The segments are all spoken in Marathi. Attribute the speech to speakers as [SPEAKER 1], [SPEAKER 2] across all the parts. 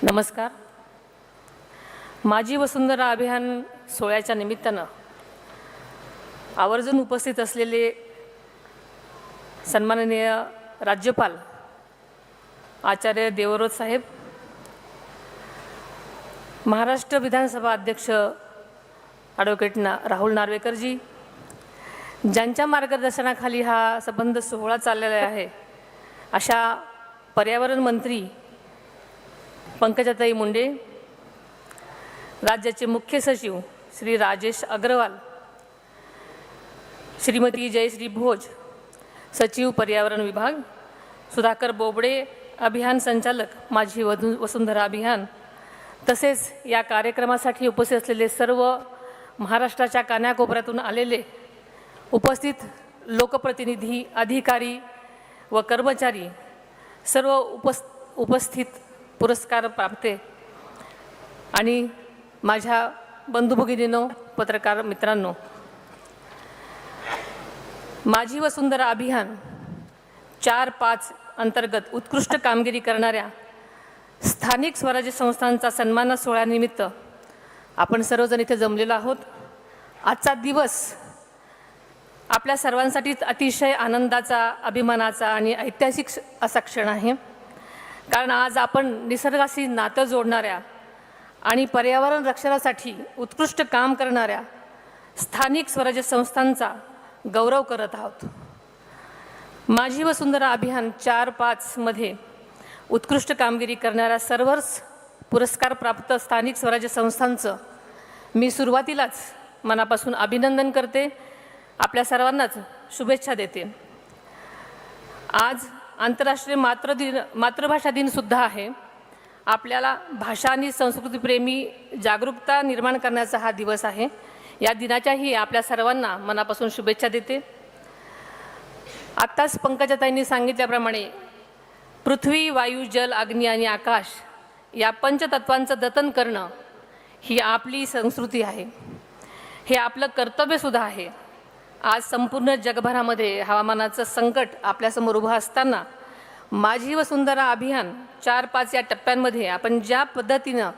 [SPEAKER 1] नमस्कार. माझी वसुंधरा अभियान सोहळ्याच्या निमित्तानं आवर्जून उपस्थित असलेले सन्माननीय राज्यपाल आचार्य देवव्रत साहेब, महाराष्ट्र विधानसभा अध्यक्ष ॲडव्होकेट राहुल नार्वेकरजी, ज्यांच्या मार्गदर्शनाखाली हा संबंध सोहळा चाललेला आहे, अशा पर्यावरण मंत्री पंकजाताई मुंडे, राज्याचे मुख्य सचिव श्री राजेश अग्रवाल, श्रीमती जयश्री भोज, सचिव पर्यावरण विभाग, सुधाकर बोबडे, अभियान संचालक माझी वसुंधरा अभियान, तसेच या कार्यक्रमासाठी उपस्थित असलेले सर्व महाराष्ट्राच्या कानाकोपऱ्यातून आलेले उपस्थित लोकप्रतिनिधी, अधिकारी व कर्मचारी, सर्व उपस्थित पुरस्कार प्राप्ते आणि माझ्या बंधुभगिनींनो, पत्रकार मित्रांनो, माझी वसुंधरा अभियान 4-5 अंतर्गत उत्कृष्ट कामगिरी करणाऱ्या स्थानिक स्वराज्य संस्थांचा सन्मान सोहळ्यानिमित्त आपण सर्वजण इथे जमलेलो आहोत. आजचा दिवस आपल्या सर्वांसाठीच अतिशय आनंदाचा, अभिमानाचा आणि ऐतिहासिक असा क्षण आहे. कारण आज आपण निसर्गाशी नातं जोडणाऱ्या आणि पर्यावरण रक्षणासाठी उत्कृष्ट काम करणाऱ्या स्थानिक स्वराज्य संस्थांचा गौरव करत आहोत. माझी वसुंधरा अभियान 4-5 मध्ये उत्कृष्ट कामगिरी करणाऱ्या सर्वच पुरस्कार प्राप्त स्थानिक स्वराज्य संस्थांचं मी सुरुवातीलाच मनापासून अभिनंदन करते. आपल्या सर्वांनाच शुभेच्छा देते. आज आंतरराष्ट्रीय मातृभाषा दिनसुद्धा आहे. आपल्याला भाषा आणि संस्कृतीप्रेमी जागरूकता निर्माण करण्याचा हा दिवस आहे. या दिनाच्याही आपल्या सर्वांना मनापासून शुभेच्छा देते. आत्ताच पंकजाताईंनी सांगितल्याप्रमाणे पृथ्वी, वायू, जल, अग्नी आणि आकाश या पंचतत्वांचं जतन करणं ही आपली संस्कृती आहे. हे आपलं कर्तव्यसुद्धा आहे. आज संपूर्ण जगभरामध्ये हवामानाचं संकट आपल्यासमोर उभं असताना माझी वसुंधरा अभियान 4-5 या टप्प्यांमध्ये आपण ज्या पद्धतीनं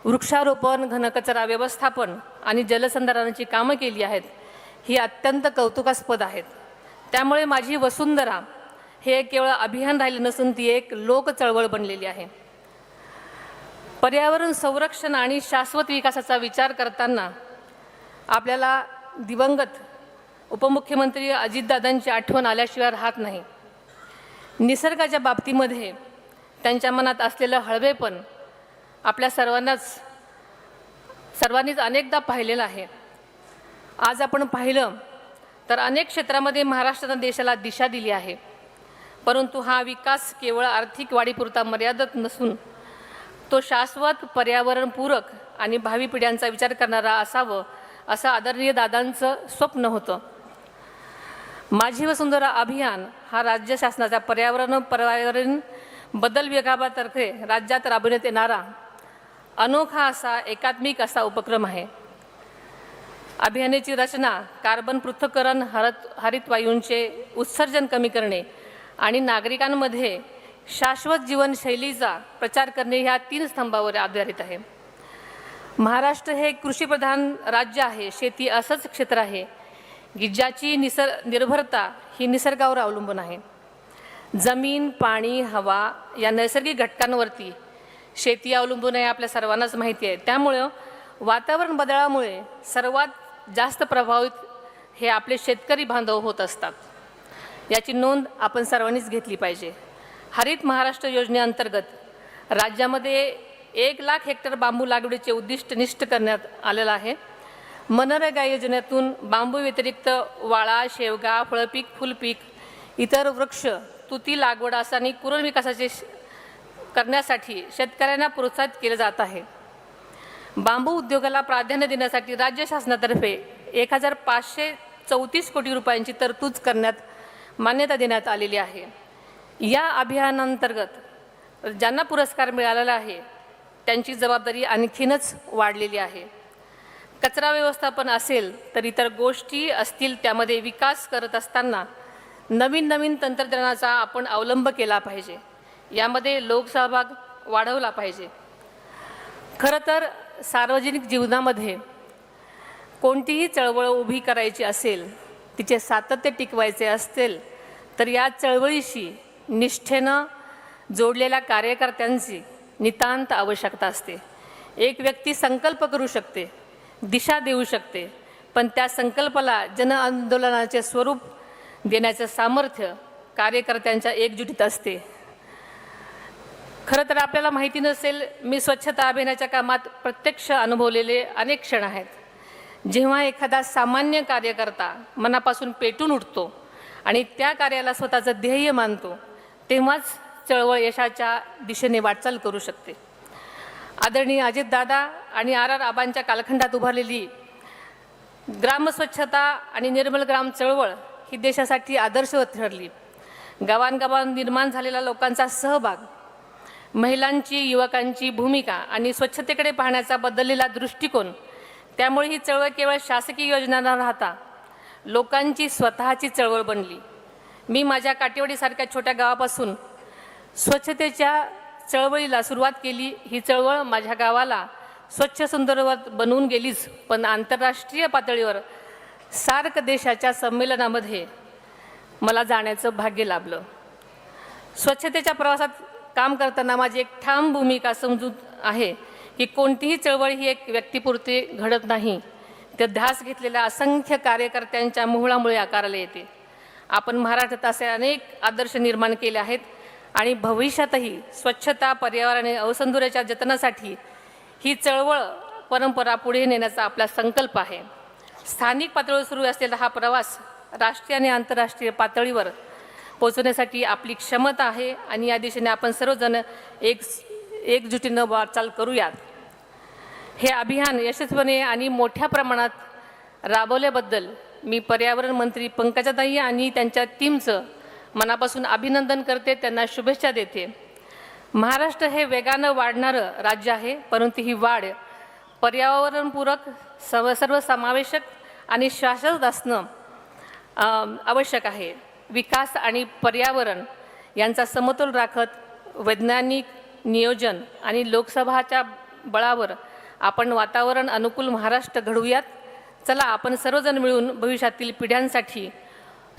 [SPEAKER 1] वृक्षारोपण, घनकचरा व्यवस्थापन आणि जलसंधारणाची कामं केली आहेत, ही अत्यंत कौतुकास्पद आहेत. त्यामुळे माझी वसुंधरा हे केवळ अभियान राहिले नसून ती एक लोक चळवळ बनलेली आहे. पर्यावरण संरक्षण आणि शाश्वत विकासाचा विचार करताना आपल्याला दिवंगत उपमुख्यमंत्री अजितदादांची आठवण आल्याशिवाय राहत नाही. निसर्गाच्या बाबतीमध्ये त्यांच्या मनात असलेलं हळवेपण आपल्या सर्वांनीच अनेकदा पाहिलेलं आहे. आज आपण पाहिलं तर अनेक क्षेत्रामध्ये महाराष्ट्राने देशाला दिशा दिली आहे. परंतु हा विकास केवळ आर्थिक वाढीपुरता मर्यादित नसून तो शाश्वत, पर्यावरणपूरक आणि भावी पिढ्यांचा विचार करणारा असावं, असं आदरणीय दादांचं स्वप्न होतं. माझी वसुंधरा अभियान हा राज्य शासनाच्या पर्यावरण बदल विभागातर्फे राज्यात राबवण्यात येणारा अनोखा असा एकात्मिक असा उपक्रम आहे. अभियानाची रचना कार्बन पृथक्करण, हरित वायूंचे उत्सर्जन कमी करणे आणि नागरिकांमध्ये शाश्वत जीवनशैलीचा प्रचार करणे ह्या 3 स्तंभावर आधारित आहे. महाराष्ट्र हे कृषीप्रधान राज्य आहे. शेती असंच क्षेत्र आहे की ज्याची निर्भरता ही निसर्गावर अवलंबून आहे. जमीन, पाणी, हवा या नैसर्गिक घटकांवरती शेती अवलंबून आहे, आपल्या सर्वांनाच माहिती आहे. त्यामुळं वातावरण बदलामुळे सर्वात जास्त प्रभावित हे आपले शेतकरी बांधव होत असतात. याची नोंद आपण सर्वांनीच घेतली पाहिजे. हरित महाराष्ट्र योजनेअंतर्गत राज्यामध्ये 1,00,000 हेक्टर बांबू लागवडीचे उद्दिष्ट निश्चित करण्यात आलेलं आहे. मनरेगा योजनेतून बांबू व्यतिरिक्त वाळा, शेवगा, फळपीक, फुलपीक, इतर वृक्ष, तुती लागवड आणि कुरण विकासाचे करण्यासाठी शेतकऱ्यांना प्रोत्साहित केले जात आहे. बांबू उद्योगाला प्राधान्य देण्यासाठी राज्य शासनातर्फे 1,534 कोटी रुपयांची तरतूद करण्यात मान्यता देण्यात आलेली आहे. या अभियानांतर्गत ज्यांना पुरस्कार मिळालेला आहे त्यांची जबाबदारी आणखीनच वाढलेली आहे. कचरा व्यवस्थापन असेल तर इतर गोष्टी असतील, त्यामध्ये विकास करत असताना नवीन तंत्रज्ञानाचा आपण अवलंब केला पाहिजे. यामध्ये लोकसहभाग वाढवला पाहिजे. खरं तर सार्वजनिक जीवनामध्ये कोणतीही चळवळ उभी करायची असेल, तिचे सातत्य टिकवायचे असेल, तर या चळवळीशी निष्ठेनं जोडलेल्या कार्यकर्त्यांची नितांत आवश्यकता असते. एक व्यक्ती संकल्प करू शकते, दिशा देऊ शकते, पण त्या संकल्पाला जनआंदोलनाचे स्वरूप देण्याचं सामर्थ्य कार्यकर्त्यांच्या एकजुटीत असते. खरं तर आपल्याला माहिती नसेल, मी स्वच्छता अभियानाच्या कामात प्रत्यक्ष अनुभवलेले अनेक क्षण आहेत. जेव्हा एखादा सामान्य कार्यकर्ता मनापासून पेटून उठतो आणि त्या कार्याला स्वतःचं ध्येय मानतो, तेव्हाच चळवळ यशाच्या दिशेने वाटचाल करू शकते. आदरणीय अजितदादा आणि आर आबांच्या कालखंडात उभारलेली ग्रामस्वच्छता आणि निर्मल ग्राम चळवळ ही देशासाठी आदर्श ठरली. गावांगावात निर्माण झालेला लोकांचा सहभाग, महिलांची, युवकांची भूमिका आणि स्वच्छतेकडे पाहण्याचा बदललेला दृष्टिकोन, त्यामुळे ही चळवळ केवळ शासकीय योजना न राहता लोकांची स्वतःची चळवळ बनली. मी माझ्या काटेवाडीसारख्या छोट्या गावापासून स्वच्छतेच्या चळवळीला सुरुवात केली. ही चळवळ माझ्या गावाला स्वच्छ सुंदर बनवून गेलीच, पण आंतरराष्ट्रीय पातळीवर सार्क देशाच्या संमेलनामध्ये मला जाण्याचं भाग्य लाभलं. स्वच्छतेच्या प्रवासात काम करताना माझी एक ठाम भूमिका समजूत आहे की कोणतीही चळवळ ही एक व्यक्तीपुरती घडत नाही, तर ध्यास घेतलेल्या असंख्य कार्यकर्त्यांच्या मोहळामुळे आकाराला येते. आपण महाराष्ट्रात असे अनेक आदर्श निर्माण केले आहेत आणि भविष्यातही स्वच्छता, पर्यावरण आणि अवसंधुऱ्याच्या जतनासाठी ही चळवळ परंपरा पुढे नेण्याचा आपला संकल्प आहे. स्थानिक पातळीवर सुरू असलेला हा प्रवास राष्ट्रीय आणि आंतरराष्ट्रीय पातळीवर पोहोचवण्यासाठी आपली क्षमता आहे आणि या दिशेने आपण सर्वजण एकजुटीनं वाटचाल करूयात. हे अभियान यशस्वीपणे आणि मोठ्या प्रमाणात राबवल्याबद्दल मी पर्यावरण मंत्री पंकजाताई आणि त्यांच्या टीमचं मनापासून अभिनंदन करते, त्यांना शुभेच्छा देते. महाराष्ट्र हे वेगानं वाढणारं राज्य आहे, परंतु ही वाढ पर्यावरणपूरक, सर्वसमावेशक आणि शाश्वत असणं आवश्यक आहे. विकास आणि पर्यावरण यांचा समतोल राखत वैज्ञानिक नियोजन आणि लोकसभाच्या बळावर आपण वातावरण अनुकूल महाराष्ट्र घडवूयात. चला, आपण सर्वजण मिळून भविष्यातील पिढ्यांसाठी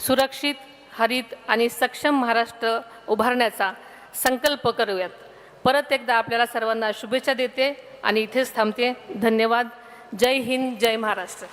[SPEAKER 1] सुरक्षित, हरित आणि सक्षम महाराष्ट्र उभारण्याचा संकल्प करूयात. परत एकदा आपल्याला सर्वांना शुभेच्छा देते आणि इथेच थांबते. धन्यवाद. जय हिंद, जय महाराष्ट्र.